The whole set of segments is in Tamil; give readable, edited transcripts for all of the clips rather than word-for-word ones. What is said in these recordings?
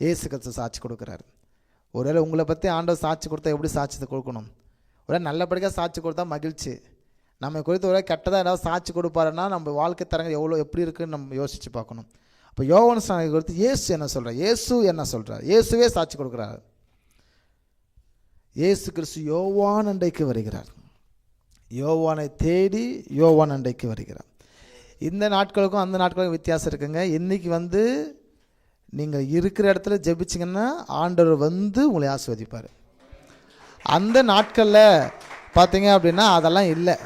இயேசு கிறிஸ்து சாட்சி கொடுக்குறாரு. ஒருவேளை உங்களை பற்றி ஆண்டவர் சாட்சி கொடுத்தா எப்படி சாட்சியத்தை கொடுக்கணும்? ஒரே நல்லபடியாக சாட்சி கொடுத்தா மகிழ்ச்சி. நம்ம குறித்து ஒரே கெட்டதாக ஏதாவது சாட்சி கொடுப்பாருன்னா நம்ம வாழ்க்கை தரங்க எப்படி இருக்குன்னு நம்ம யோசித்து பார்க்கணும். அப்போ யோவான் ஸ்நானகரை குறித்து இயேசு என்ன சொல்கிறார்? இயேசு என்ன சொல்கிறார்? இயேசுவே சாட்சி கொடுக்குறாரு. இயேசு கிறிஸ்து யோவான் அண்டைக்கு வருகிறார். யோவானை தேடி யோவான் அண்டைக்கு வருகிறார். இந்த நாட்களுக்கும் அந்த நாட்களுக்கும் வித்தியாசம் இருக்குங்க. இன்றைக்கி நீங்கள் இருக்கிற இடத்துல ஜெபிச்சிங்கன்னா ஆண்டவர் உங்களை ஆசீர்வதிப்பார். அந்த நாட்களில் பார்த்தீங்க அப்படின்னா அதெல்லாம் இல்லை.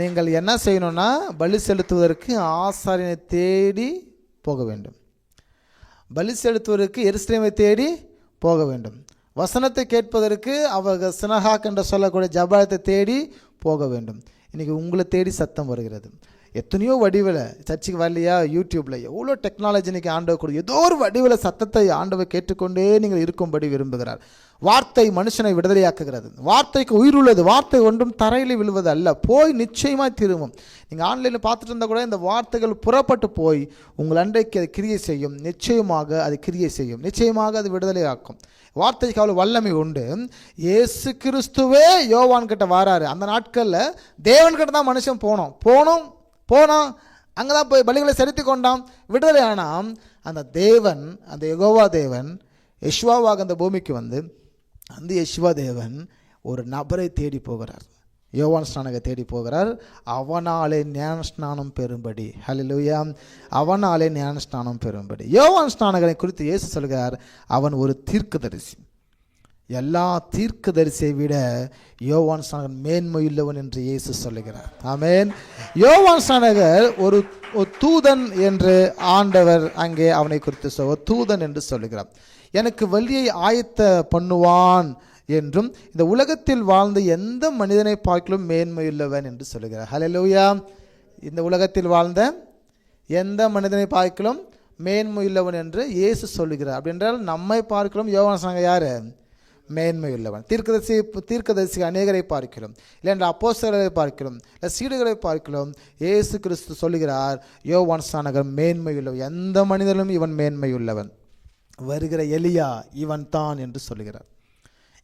நீங்கள் என்ன செய்யணும்னா பலி செலுத்துவதற்கு ஆசாரியனை தேடி போக வேண்டும். பலி செலுத்துவதற்கு எருசலேமை தேடி போக வேண்டும். வசனத்தை கேட்பதற்கு அவர்கள் சினகாக் என்று சொல்லக்கூடிய ஜபாலயத்தை தேடி போக வேண்டும். இன்றைக்கி உங்களை தேடி சத்தம் வருகிறது. எத்தனையோ வடிவில் சர்ச்சுக்கு வரலையா, யூடியூப்பில் எவ்வளோ டெக்னாலஜி இன்றைக்கி ஆண்டவர் கொடு, ஏதோ ஒரு வடிவில் சத்தத்தை ஆண்டவர் கேட்டுக்கொண்டே நீங்கள் இருக்கும்படி விரும்புகிறார். வார்த்தை மனுஷனை விடுதலையாக்குகிறது. வார்த்தைக்கு உயிர் உள்ளது. வார்த்தை ஒன்றும் தரையில் விழுவது அல்ல, போய் நிச்சயமாக திரும்பும். நீங்கள் ஆன்லைனில் பார்த்துட்டு இருந்தால் கூட இந்த வார்த்தைகள் புறப்பட்டு போய் உங்கள் அன்றைக்கு அது கிரியை செய்யும். நிச்சயமாக அது கிரியை செய்யும். நிச்சயமாக அது விடுதலையாக்கும். வார்த்தைக்கு அவ்வளோ வல்லமை உண்டு. இயேசு கிறிஸ்துவே யோவான் கிட்ட வராரு. அந்த நாட்களில் தேவன்கிட்ட தான் மனுஷன் போனோம் அங்கே தான் போய் பலிகளை செலுத்தி கொண்டான், விடுதலை ஆனான். அந்த தேவன், அந்த யெகோவா தேவன் யெஷுவாவாக அந்த பூமிக்கு அந்த யெஷுவா தேவன் ஒரு நபரை தேடி போகிறார். யோவான் ஸ்நானகரை தேடி போகிறார். அவனாலே ஞானஸ்நானம் பெறும்படி. ஹல்லேலூயா. அவனாலே ஞானஸ்நானம் பெறும்படி. யோவான் ஸ்நானகரை குறித்து இயேசு சொல்கிறார், அவன் ஒரு தீர்க்கதரிசி. எல்லா தீர்க்கதரிசியை விட யோவான் ஸ்நானகன் மேன்மையுள்ளவன் என்று இயேசு சொல்லுகிறார். ஆமென். யோவான் ஸ்நானகர் ஒரு தூதன் என்று ஆண்டவர் அங்கே அவனை குறித்து தூதன் என்று சொல்லுகிறார். எனக்கு வழியை ஆயத்த பண்ணுவான் என்றும் இந்த உலகத்தில் வாழ்ந்த எந்த மனிதனை பார்க்கலும் மேன்மையுள்ளவன் என்று சொல்லுகிறார். ஹல்லேலூயா. இந்த உலகத்தில் வாழ்ந்த எந்த மனிதனை பார்க்கலும் மேன்மையுள்ளவன் என்று இயேசு சொல்லுகிறார். அப்படி என்றால் நம்மை பார்க்கலும் யோவான் ஸ்நானகர் யார்? மேன்மையுள்ளவன். தீர்க்கதரிசி அநேகரை பார்க்கிறோம், இல்லைன்ற அப்போஸ்தலரை பார்க்கிறோம், இல்லை சீடர்களை பார்க்கிறோம். இயேசு கிறிஸ்து சொல்லுகிறார், யோவான் ஸ்நானகர் மேன்மையுள்ளவன். எந்த மனிதனும் இவன் மேன்மையுள்ளவன். வருகிற எலியா இவன் தான் என்று சொல்லுகிறார்.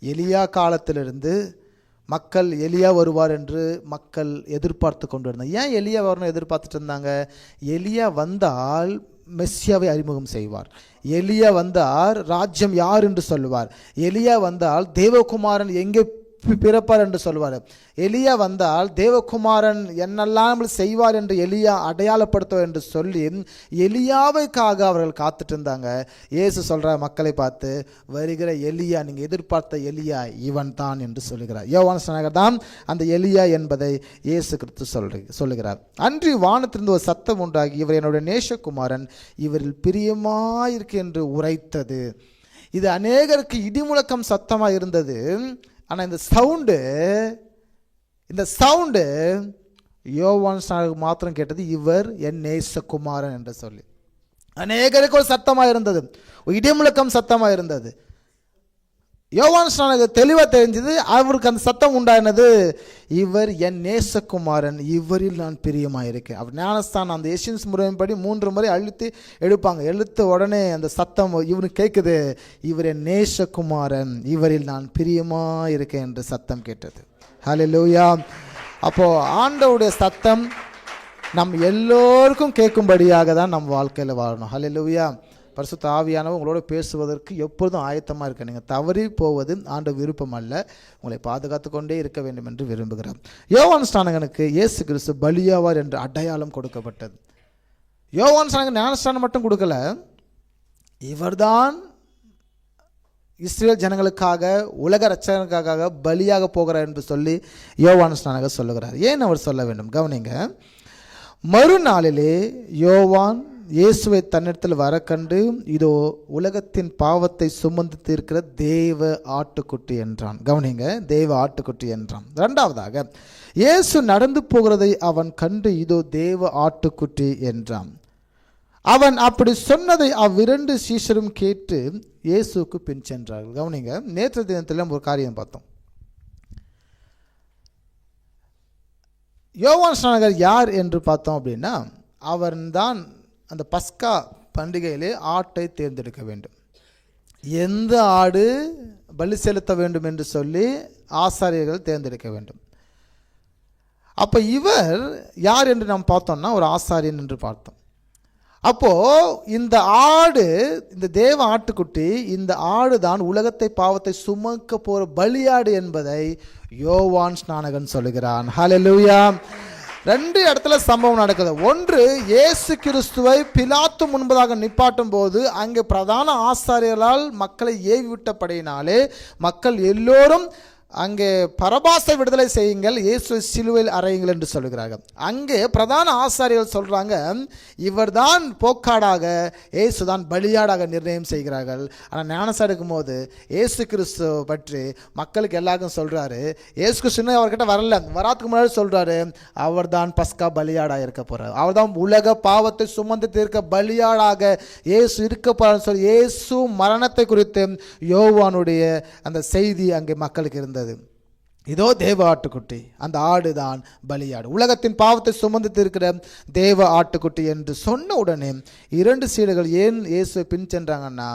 எலியா காலத்திலிருந்து மக்கள் எலியா வருவார் என்று மக்கள் எதிர்பார்த்து கொண்டு இருந்தாங்க. ஏன் எலியா வரணும் எதிர்பார்த்துட்டு இருந்தாங்க? எலியா வந்தால் மெஸ்ஸியாவை அறிமுகம் செய்வார். எலியா வந்தார் ராஜ்யம் யார் என்று சொல்லுவார். எலியா வந்தால் தேவகுமாரன் எங்கே பிறப்பார் என்று சொல்வார். எலியா வந்தால் தேவகுமாரன் என்னெல்லாம் செய்வார் என்று எலியா அடையாளப்படுத்துவார் என்று சொல்லி எலியாவுக்காக அவர்கள் காத்துட்டு இருந்தாங்க. இயேசு சொல்கிற மக்களை பார்த்து, வருகிற எலியா, நீங்கள் எதிர்பார்த்த எலியா இவன் தான் என்று சொல்லுகிறார். யோவான் ஸ்நானகர் தான் அந்த எலியா என்பதை இயேசு கிறிஸ்து சொல்லுகிறார். அன்று வானத்திலிருந்து ஒரு சத்தம் உண்டாகி, இவர் என்னுடைய நேசகுமாரன், இவரில் பிரியமாயிருக்கு என்று உரைத்தது. இது அநேகருக்கு இடிமுழக்கம் சத்தமாக இருந்தது. ஆனால் இந்த சவுண்டு யோவான் ஸ்நானகருக்கு மாத்திரம் கேட்டது, இவர் என் நேசகுமாரன் என்று சொல்லி. அநேகருக்கு ஒரு சத்தமாக இருந்தது, இடிமுழக்கம் சத்தமாக இருந்தது. யோவான் ஸ்நானகர் தெளிவாக தெரிஞ்சது, அவருக்கு அந்த சத்தம் உண்டானது, இவர் என் நேசகுமாரன், இவரில் நான் பிரியமாக இருக்கேன். அப்படி ஞானஸ்தானம் அந்த எசியன்ஸ் முறையின்படி 3 முறை அழுத்தி எடுப்பாங்க. எழுத்த உடனே அந்த சத்தம் இவனுக்கு கேட்குது, இவர் என் நேசகுமாரன், இவரில் நான் பிரியமாக இருக்கேன் என்று சத்தம் கேட்டது. ஹல்லேலூயா. அப்போது ஆண்டவருடைய சத்தம் நம் எல்லோருக்கும் கேட்கும்படியாக தான் நம் வாழ்க்கையில் வாழணும். ஹல்லேலூயா. பரிசுத்த ஆவியானவர் உங்களோட பேசுவதற்கு எப்பொழுதும் ஆயத்தமாக இருக்க. நீங்கள் தவறி போவது ஆண்டவர் விருப்பம் அல்ல, உங்களை பாதுகாத்து கொண்டே இருக்க வேண்டும் என்று விரும்புகிறார். யோவான் ஸ்நானகனுக்கு இயேசு கிறிஸ்து பலியாவார் என்ற அடையாளம் கொடுக்கப்பட்டது. யோவான் ஸ்நானகன் ஞானஸ்நானம் மட்டும் கொடுக்கல, இவர்தான் இஸ்ரேல் ஜனங்களுக்காக உலக ரட்சகனுக்காக பலியாக போகிறார் என்று சொல்லி யோவான் ஸ்நானகர் சொல்லுகிறார். ஏன் அவர் சொல்ல வேண்டும்? கவனிங்க. மறுநாளிலே யோவான் இயேசுவை தன்னிடத்தில் வர கண்டு, இதோ உலகத்தின் பாவத்தை சுமந்து தீர்க்கிற தேவ ஆட்டுக்குட்டி என்றான். கவனிங்க, தேவ ஆட்டுக்குட்டி என்றான். 2வதாக இயேசு நடந்து போகிறதை அவன் கண்டு, இதோ தேவ ஆட்டுக்குட்டி என்றான். அவன் அப்படி சொன்னதை அவ்விரண்டு சீஷரும் கேட்டு இயேசுக்கு பின் சென்றார்கள். கவனிங்க, நேற்று தினத்தில் ஒரு காரியம் பார்த்தோம். யோவான் ஸ்நானகர் யார் என்று பார்த்தோம் அப்படின்னா, அவன்தான் அந்த பஸ்கா பண்டிகையிலே ஆட்டை தேர்ந்தெடுக்க வேண்டும். எந்த ஆடு பலி செலுத்த வேண்டும் என்று சொல்லி ஆசாரியர்கள் தேர்ந்தெடுக்க வேண்டும். அப்போ இவர் யார் என்று நாம் பார்த்தோம்னா ஒரு ஆசாரியன் என்று பார்த்தோம். அப்போது இந்த ஆடு, இந்த தேவ ஆட்டுக்குட்டி, இந்த ஆடு தான் உலகத்தை பாவத்தை சுமக்க போகிற பலியாடு என்பதை யோவான் ஸ்நானகன் சொல்லுகிறான். ஹல்லேலூயா. 2 இடத்துல சம்பவம் நடக்குது. ஒன்று, இயேசு கிறிஸ்துவை பிலாத்து முன்பதாக நிப்பாட்டும் போது அங்கே பிரதான ஆசாரியர்களால் மக்களை ஏவி விட்டபடியினாலே மக்கள் எல்லோரும் அங்கே பரபாசை விடுதலை செய்யுங்கள், இயேசு சிலுவையில் அறையுங்கள் என்று சொல்கிறார்கள். அங்கே பிரதான ஆசாரியர்கள் சொல்கிறாங்க, இவர் தான் போக்காடாக, இயேசு தான் பலியாடாக நிர்ணயம் செய்கிறார்கள். ஆனால் ஞானசாரம் எடுக்கும் போது இயேசு கிறிஸ்து பற்றி மக்களுக்கு எல்லாருக்கும் சொல்கிறாரு. இயேசு கிறிஸ்து அவர்கிட்ட வராதுக்கு முன்னாடி சொல்கிறாரு, அவர் தான் பஸ்கா பலியாடாக இருக்க போகிறார், அவர் தான் உலக பாவத்தை சுமந்து தீர்க்க பலியாடாக இயேசு இருக்க போகிறார் சொல்லி இயேசு மரணத்தை குறித்து யோவானுடைய அந்த செய்தி அங்கே மக்களுக்கு இருந்தது. இதோ தேவ ஆட்டுக்குட்டி, அந்த ஆடு தான் பலியாடு, உலகத்தின் பாவத்தை சுமந்து தீர்க்கிற தேவ ஆட்டுக்குட்டி என்று சொன்ன உடனே 2 சீடர்கள் ஏன் இயேசுவை பின் சென்றாங்கன்னா,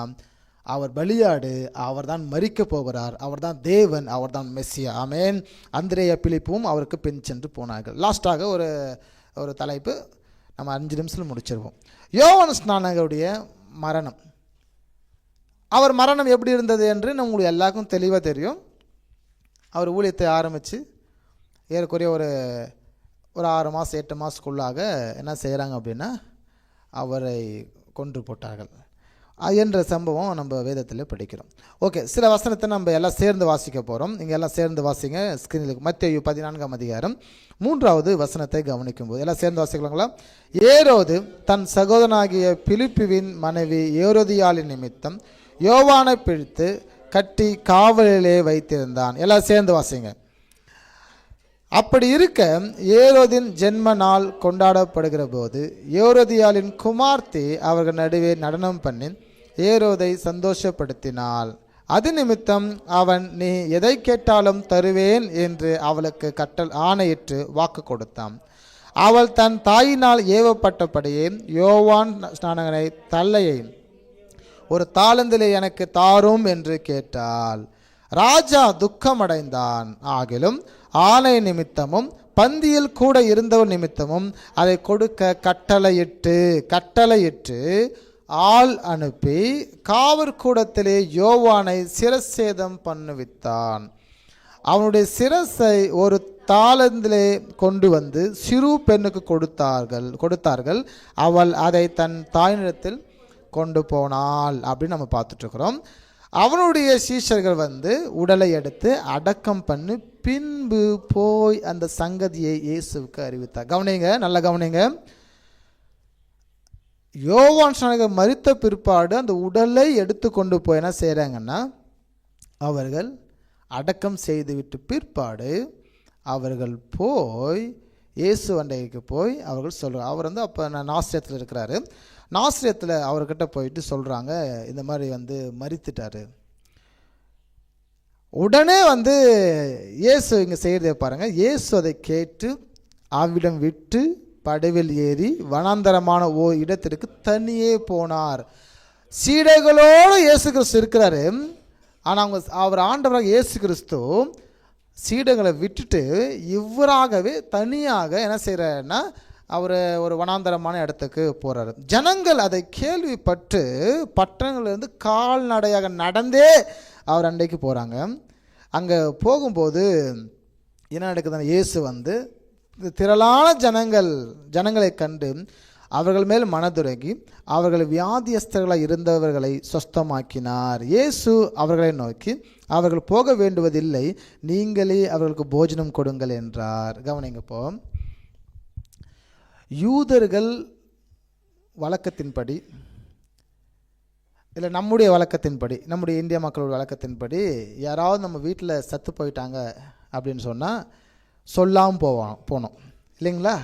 அவர் பலியாடு, அவர் தான் மரிக்க போகிறார், அவர் தான் தேவன், அவர் தான் மெஸ்ஸியா. ஆமென். அந்திரேயா பிலிப்பும் அவருக்கு பின் சென்று போனார்கள். லாஸ்டாக ஒரு தலைப்பு நம்ம 5 நிமிஷத்தில் முடிச்சிருவோம். யோவான் ஸ்நானகருடைய மரணம். அவர் மரணம் எப்படி இருந்தது என்று உங்களுக்கு எல்லாருக்கும் தெளிவாக தெரியும். அவர் ஊழியத்தை ஆரம்பித்து ஏறக்குறைய ஒரு 6 மாதம் 8 மாதத்துக்குள்ளாக என்ன செய்கிறாங்க அப்படின்னா, அவரை கொன்று போட்டார்கள் என்ற சம்பவம் நம்ம வேதத்தில் படிக்கிறோம். ஓகே, சில வசனத்தை நம்ம எல்லாம் சேர்ந்து வாசிக்க போகிறோம். நீங்கள் எல்லாம் சேர்ந்து வாசிங்க ஸ்கிரீனில். மத்தேயு 14ஆம் அதிகாரம் 3வது வசனத்தை கவனிக்கும்போது எல்லாம் சேர்ந்து வாசிக்கலாங்களா? ஏரோது தன் சகோதரனாகிய பிலிப்புவின் மனைவி ஏரோதியாளின் நிமித்தம் யோவானை பிடித்து கட்டி காவலிலே வைத்திருந்தான். எல்லாம் சேர்ந்து வாசிங்க. அப்படி இருக்க ஏரோதின் ஜென்ம நாள் கொண்டாடப்படுகிற போது ஏரோதியாளின் குமார்த்தி அவர்கள் நடுவே நடனம் பண்ணி ஏரோதை சந்தோஷப்படுத்தினாள். அது நிமித்தம் அவன், நீ எதை கேட்டாலும் தருவேன் என்று அவளுக்கு ஆணையிட்டு வாக்கு கொடுத்தான். அவள் தன் தாயினால் ஏவப்பட்டபடியே யோவான் ஸ்நானகனை தலையை ஒரு தாளந்திலே எனக்கு தாரும் என்று கேட்டாள். ராஜா துக்கமடைந்தான். ஆகிலும் ஆணை நிமித்தமும் பந்தியில் கூட இருந்தவர் நிமித்தமும் அதை கொடுக்க கட்டளையிட்டு ஆள் அனுப்பி காவற்கூடத்திலே யோவானை சிரசேதம் பண்ணுவித்தான். அவனுடைய சிரசை ஒரு தாளந்திலே கொண்டு வந்து சிறு பெண்ணுக்கு கொடுத்தார்கள். அவள் அதை தன் தாயினிடத்தில் கொண்டு போனாள் அப்படின்னு நம்ம பார்த்துட்ருக்குறோம். அவனுடைய சீஷர்கள் உடலை எடுத்து அடக்கம் பண்ணி பின்பு போய் அந்த சங்கதியை இயேசுவுக்கு அறிவித்தார். கவனிங்க, நல்லா கவனிங்க. யோவான் ஸ்நானகர் மரித்த பிற்பாடு அந்த உடலை எடுத்து கொண்டு போய் என்ன செய்கிறாங்கன்னா, அவர்கள் அடக்கம் செய்துவிட்டு பிற்பாடு அவர்கள் போய் இயேசு அண்டைக்கு போய் அவர்கள் சொல்கிறார். அவர் அப்போ நாசரேத்தில் இருக்கிறாரு. நாசரேத்தில் அவர்கிட்ட போயிட்டு சொல்கிறாங்க, இந்த மாதிரி மரித்துட்டார். உடனே இயேசு இங்கே செய்கிறதே பாருங்கள். இயேசு அதை கேட்டு அவ்விடம் விட்டு படவில் ஏறி வனாந்தரமான இடத்திற்கு தனியே போனார். சீடர்களோடு இயேசு கிறிஸ்து இருக்கிறாரு. ஆனால் அவர் ஆண்டவராக இயேசு கிறிஸ்து சீடங்களை விட்டுட்டு இவராகவே தனியாக என்ன செய்கிறாருன்னா, அவர் ஒரு வனாந்தரமான இடத்துக்கு போகிறாரு. ஜனங்கள் அதை கேள்விப்பட்டு பட்டணங்கள்லேருந்து கால்நடையாக நடந்தே அவர் அண்டைக்கு போகிறாங்க. அங்கே போகும்போது என்ன நடக்குதுன்னா, இயேசு திரளான ஜனங்களை கண்டு அவர்கள் மேல் மனதுருகி அவர்கள் வியாதியஸ்தர்களாக இருந்தவர்களை சொஸ்தமாக்கினார். இயேசு அவர்களை நோக்கி, அவர்கள் போக வேண்டுவதில்லை, நீங்களே அவர்களுக்கு போஜனம் கொடுங்கள் என்றார். கவனிங்கப்போ, யூதர்கள் வழக்கத்தின்படி இல்லை நம்முடைய வழக்கத்தின்படி, நம்முடைய இந்திய மக்களோட வழக்கத்தின்படி யாராவது நம்ம வீட்டில் சத்து போயிட்டாங்க அப்படின்னு சொன்னால் சொல்லாமல் போனோம் இல்லைங்களா?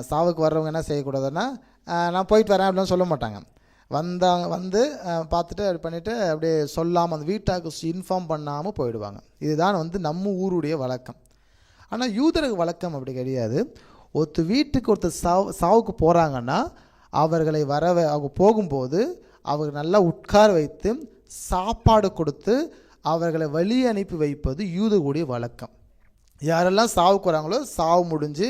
சாவுக்கு வர்றவங்க என்ன செய்யக்கூடாதுன்னா, நான் போயிட்டு வரேன் அப்படிலாம் சொல்ல மாட்டாங்க. பார்த்துட்டு அப்படி பண்ணிவிட்டு அப்படியே சொல்லாமல் அந்த வீட்டாக்கு இன்ஃபார்ம் பண்ணாமல் போயிடுவாங்க. இதுதான் நம்ம ஊருடைய வழக்கம். ஆனால் யூதருக்கு வழக்கம் அப்படி கிடையாது. ஒருத்தர் சாவுக்கு போகிறாங்கன்னா அவர்களை அவங்க போகும்போது அவங்க நல்லா உட்கார வைத்து சாப்பாடு கொடுத்து அவர்களை வழி அனுப்பி வைப்பது யூதர்களுடைய வழக்கம். யாரெல்லாம் சாவுக்கு வராங்களோ சாவு முடிஞ்சு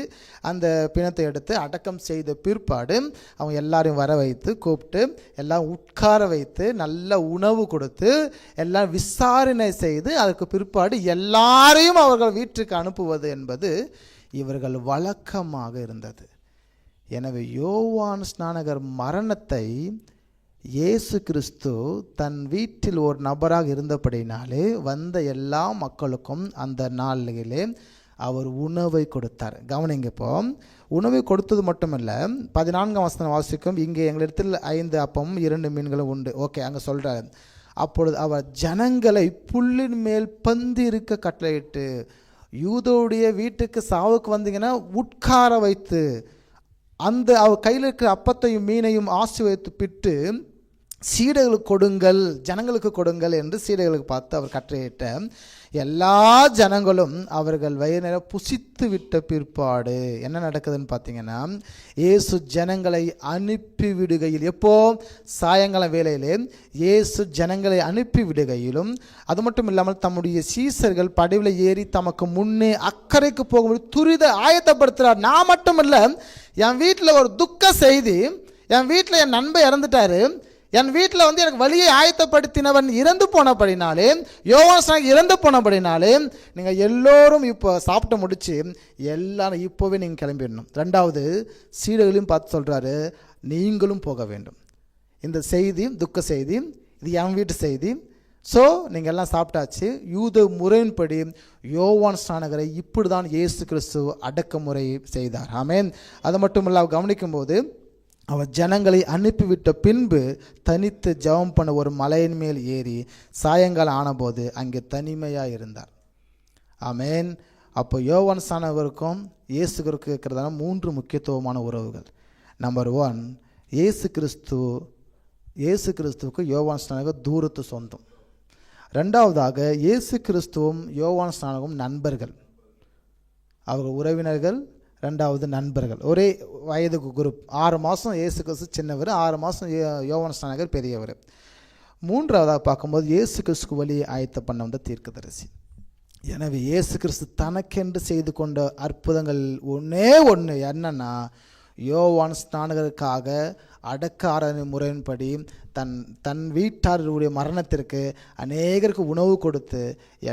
அந்த பிணத்தை எடுத்து அடக்கம் செய்த பிற்பாடு அவங்க எல்லாரையும் வர வைத்து கூப்பிட்டு எல்லாம் உட்கார வைத்து நல்ல உணவு கொடுத்து எல்லாம் விசாரணை செய்து அதுக்கு பிற்பாடு எல்லாரையும் அவர்கள் வீட்டுக்கு அனுப்புவது என்பது இவர்கள் வழக்கமாக இருந்தது. எனவே யோவான் ஸ்நானகர் மரணத்தை இயேசு கிறிஸ்து தன் வீட்டில் ஒரு நபராக இருந்தபடினாலே வந்த எல்லா மக்களுக்கும் அந்த நாளிலே அவர் உணவை கொடுத்தார். கவனிங்க, இப்போ உணவை கொடுத்தது மட்டுமல்ல, 14ஆம் வசனம் வாசிக்கும், இங்கே எங்களிடத்தில் 5 அப்பமும் 2 மீன்களும் உண்டு. ஓகே, அங்கே சொல்கிறார், அப்பொழுது அவர் ஜனங்களை புல்லின் மேல் பந்தி இருக்க கட்டளையிட்டு, யூதோடைய வீட்டுக்கு சாவுக்கு வந்தீங்கன்னா உட்கார வைத்து அந்த அவர் கையில் இருக்கிற அப்பத்தையும் மீனையும் ஆசீர்வதித்து பிட்டு சீடர்களுக்கு கொடுங்கள், ஜனங்களுக்கு கொடுங்கள் என்று சீடர்களுக்கு பார்த்து அவர் கட்டளையிட்ட எல்லா ஜனங்களும் அவர்கள் வயிறு புசித்து விட்ட பிற்பாடு என்ன நடக்குதுன்னு பார்த்தீங்கன்னா, இயேசு ஜனங்களை அனுப்பி விடுகையில், எப்போ சாயங்காலம் வேளையிலே இயேசு ஜனங்களை அனுப்பி விடுகையிலும் அது மட்டும் இல்லாமல் தம்முடைய சீசர்கள் படவில் ஏறி தமக்கு முன்னே அக்கறைக்கு போகும்போது துரித ஆயத்தப்படுத்துகிறார். நான் மட்டும் இல்லை, என் வீட்டில் ஒரு துக்க செய்தி, என் வீட்டில் என் நண்பன் இறந்துட்டாரு, என் வீட்டில் எனக்கு வழியை ஆயத்தப்படுத்தினவன் இறந்து போனபடினாலே, யோவான் இறந்து போனபடினாலே நீங்கள் எல்லோரும் இப்போ சாப்பிட்டு முடிச்சு எல்லாரும் இப்போவே நீங்கள் கிளம்பிடணும். 2வது சீடர்களையும் பார்த்து சொல்கிறாரு, நீங்களும் போக வேண்டும். இந்த செய்தி துக்க செய்தி, இது என் வீட்டு செய்தி. ஸோ நீங்கள் எல்லாம் சாப்பிட்டாச்சு. யூத முறையின்படி யோவான் ஸ்நானகரை இப்படி தான் இயேசு கிறிஸ்து அடக்குமுறை செய்தார். ஆமென். அது மட்டும் இல்லை, கவனிக்கும்போது அவர் ஜனங்களை அனுப்பிவிட்ட பின்பு தனித்து ஜெபம் பண்ண ஒரு மலையின் மேல் ஏறி சாயங்காலம் ஆனபோது அங்கே தனிமையாக இருந்தார். ஆமென். அப்போ யோவான் ஸ்நானகருக்கும் இயேசுக்கு இருக்கிறதான 3 முக்கியத்துவமான உறவுகள். நம்பர் 1, இயேசு கிறிஸ்துவுக்கு யோவான் ஸ்நானகர் தூரத்து சொந்தம். 2வதாக இயேசு கிறிஸ்துவும் யோவான் ஸ்நானகரும் நண்பர்கள், அவர்கள் உறவினர்கள். 2வது நண்பர்கள், ஒரே வயதுக்கு குரூப். 6 மாதம் இயேசு கிறிஸ்து சின்னவர், 6 மாதம் யோவான் ஸ்நானகர் பெரியவர். 3வதாக பார்க்கும்போது இயேசு கிறிஸ்துக்கு வழியை ஆயத்த பண்ண வந்த தீர்க்கதரிசி. எனவே இயேசு கிறிஸ்து தனக்கென்று செய்து கொண்ட அற்புதங்கள் ஒன்றே ஒன்று என்னன்னா, யோவான் ஸ்நானகருக்காக அடக்க ஆராதனை முறையின்படி தன் வீட்டாருடைய மரணத்திற்கு அநேகருக்கு உணவு கொடுத்து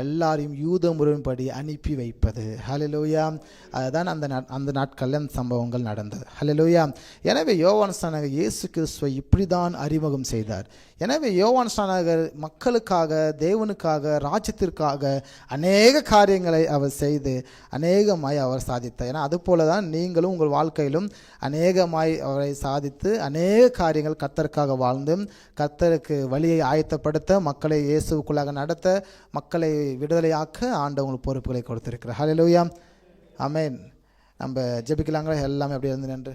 எல்லாரையும் யூத முறையின்படி அனுப்பி வைப்பது. ஹல்லேலூயா. அதுதான் அந்த நாட்களில் அந்த சம்பவங்கள் நடந்தது. ஹல்லேலூயா. எனவே யோவான் ஸ்நானகர் இயேசு கிறிஸ்துவை இப்படி தான் அறிமுகம் செய்தார். எனவே யோவான் ஸ்நானகர் மக்களுக்காக, தேவனுக்காக, ராஜ்யத்திற்காக அநேக காரியங்களை அவர் செய்து அநேகமாய் அவர் சாதித்தார். ஏன்னா அதுபோல தான் நீங்களும் உங்கள் வாழ்க்கையிலும் அநேகமாய் அவரை சாதித்து அநேக காரியங்கள் கர்த்தருக்காக வாழ்ந்து கர்த்தருக்கு வழியை ஆயத்தப்படுத்த, மக்களை இயேசுக்குள்ளாக நடத்த, மக்களை விடுதலையாக்க ஆண்டவங்களுக்கு பொறுப்புகளை கொடுத்திருக்கிறார். ஹல்லேலூயா. ஆமென். நம்ம ஜெபிக்கலாங்களா? எல்லாமே அப்படியே இருந்து நின்று